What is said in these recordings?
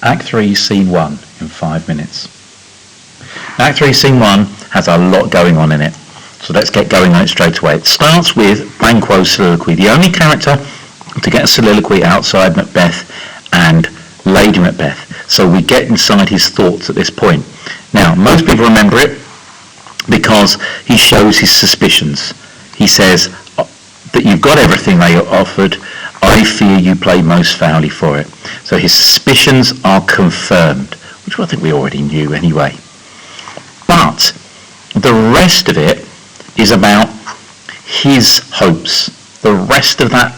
Act 3, Scene 1 in 5 minutes. Act 3, Scene 1 has a lot going on in it, so let's get going on it straight away. It starts with Banquo's soliloquy, the only character to get a soliloquy outside Macbeth and Lady Macbeth, so we get inside his thoughts at this point. Now, most people remember it because he shows his suspicions. He says that you've got everything they offered, I fear you played most foully for it. So his suspicions are confirmed, which I think we already knew anyway. But the rest of it is about his hopes. The rest of that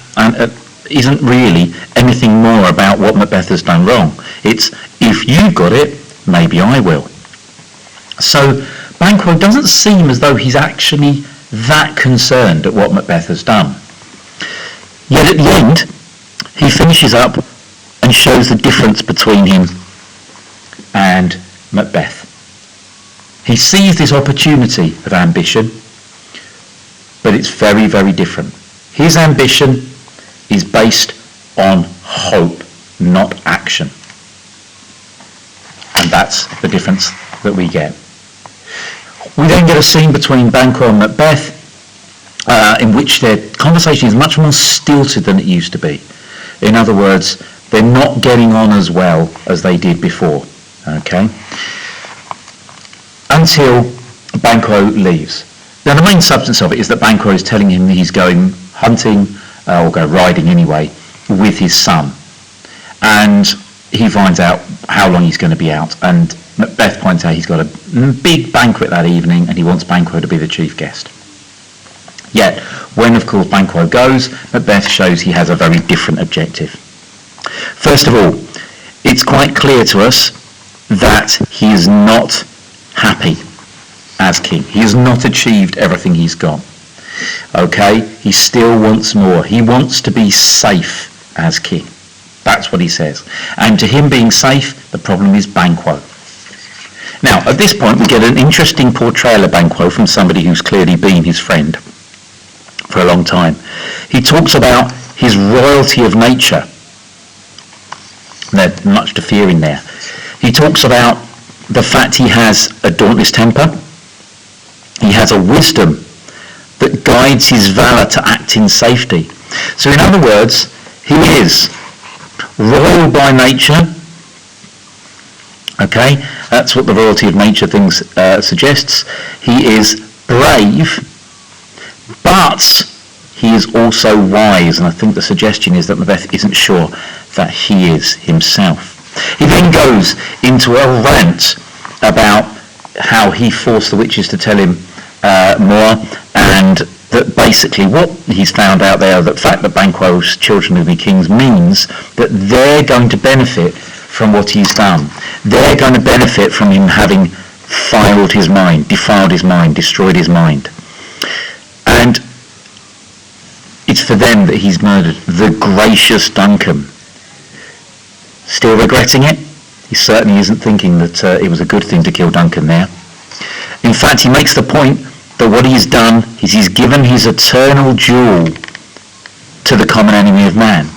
isn't really anything more about what Macbeth has done wrong. It's, if you got it, maybe I will. So Banquo doesn't seem as though he's actually that concerned at what Macbeth has done. Yet at the end, he finishes up and shows the difference between him and Macbeth. He sees this opportunity of ambition, but it's very, very different. His ambition is based on hope, not action. And that's the difference that we get. We then get a scene between Banquo and Macbeth in which their conversation is much more stilted than it used to be. In other words, they're not getting on as well as they did before, okay? Until Banquo leaves. Now, the main substance of it is that Banquo is telling him he's going hunting, or go riding anyway, with his son. And he finds out how long he's going to be out, and Macbeth points out he's got a big banquet that evening and he wants Banquo to be the chief guest. Yet, when of course Banquo goes, Macbeth shows he has a very different objective. First of all, it's quite clear to us that he is not happy as king. He has not achieved everything he's got. Okay, he still wants more. He wants to be safe as king. That's what he says. And to him being safe, the problem is Banquo. Now, at this point, we get an interesting portrayal of Banquo from somebody who's clearly been his friend for a long time. He talks about his royalty of nature. There's much to fear in there. He talks about the fact he has a dauntless temper. He has a wisdom that guides his valour to act in safety. So in other words, he is royal by nature. Okay, that's what the royalty of nature thing suggests. He is brave, but he is also wise, and I think the suggestion is that Macbeth isn't sure that he is himself. He then goes into a rant about how he forced the witches to tell him more, and that basically what he's found out there, the fact that Banquo's children will be kings, means that they're going to benefit from what he's done. They're going to benefit from him having defiled his mind, destroyed his mind. And it's for them that he's murdered the gracious Duncan. Still regretting it? He certainly isn't thinking that it was a good thing to kill Duncan there. In fact, he makes the point that what he's done is he's given his eternal jewel to the common enemy of man.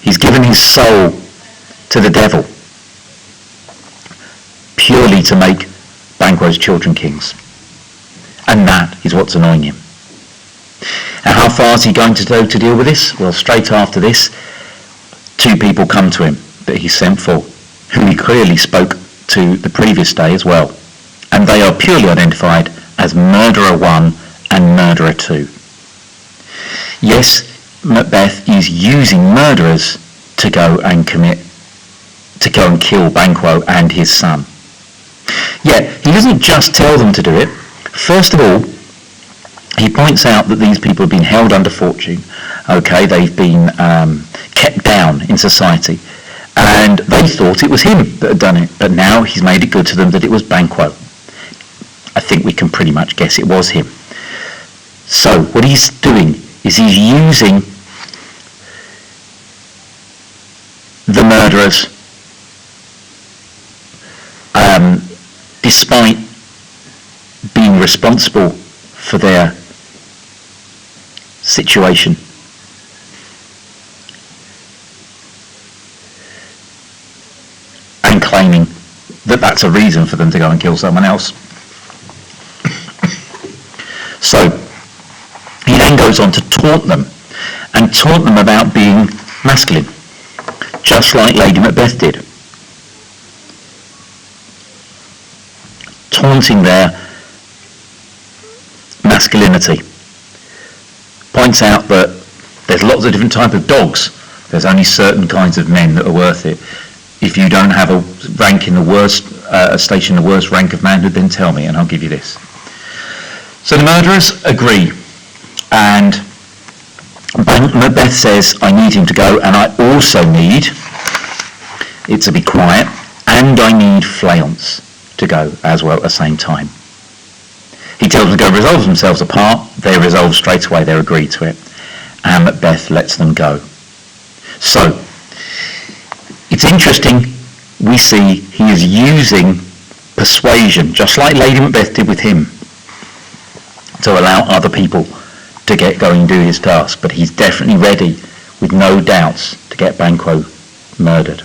He's given his soul to the devil, purely to make Banquo's children kings. And that is what's annoying him. And how far is he going to go to deal with this? Well, straight after this, two people come to him that he sent for, who he clearly spoke to the previous day as well. And they are purely identified as Murderer 1 and Murderer 2. Yes, Macbeth is using murderers to go and kill Banquo and his son. Yet, he doesn't just tell them to do it. First of all, he points out that these people have been held under fortune. Okay, they've been kept down in society. And they thought it was him that had done it. But now he's made it good to them that it was Banquo. I think we can pretty much guess it was him. So what he's doing is he's using the murderers, despite being responsible for their situation. and claiming that that's a reason for them to go and kill someone else. So he then goes on to taunt them about being masculine, just like Lady Macbeth did. Taunting their masculinity. Points out that there's lots of different types of dogs. There's only certain kinds of men that are worth it. If you don't have a rank in the worst, a station in the worst rank of manhood, then tell me and I'll give you this. So the murderers agree, and Macbeth says, I need him to go, and I also need it to be quiet, and I need Fleance to go as well at the same time. He tells them to go resolve themselves apart. They resolve straight away, they agree to it, and Macbeth lets them go. So it's interesting, we see he is using persuasion, just like Lady Macbeth did with him, to allow other people to get going and do his task, but he's definitely ready, with no doubts, to get Banquo murdered.